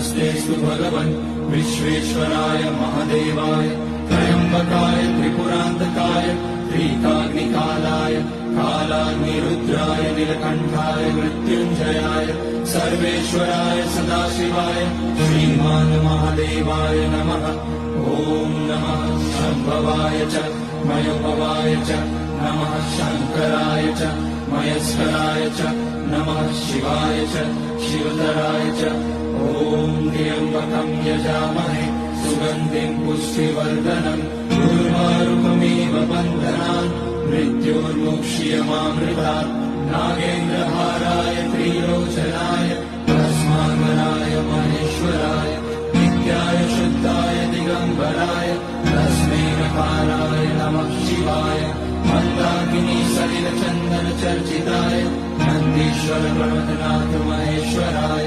नमस्तेस्तु भगवन् विश्वेश्वराय महादेवाय त्र्यम्बकाय त्रिपुरान्तकाय त्रिकाग्निकालाय कालाग्निरुद्राय नीलकण्ठाय मृत्युञ्जयाय सर्वेश्वराय सदाशिवाय श्रीमान् महादेवाय नमः। ॐ नमः शम्भवाय च मयोभवाय च नमः शङ्कराय च मयस्कराय च नमः शिवाय च शिवतराय च। ॐ त्र्यम्बकं यजामहे सुगन्धिं पुष्टिवर्धनम् उर्वारुकमिव बन्धनान् मृत्योर्मुक्ष्यमामृतात्। नागेन्द्रहाराय त्रिलोचनाय तस्मान्वराय महेश्वराय नित्याय शुद्धाय दिगम्बराय तस्मै नकाराय नमः शिवाय। मन्दाकिनी सलिलचन्दन चर्चिताय नन्दीश्वर प्रमथनाथ महेश्वराय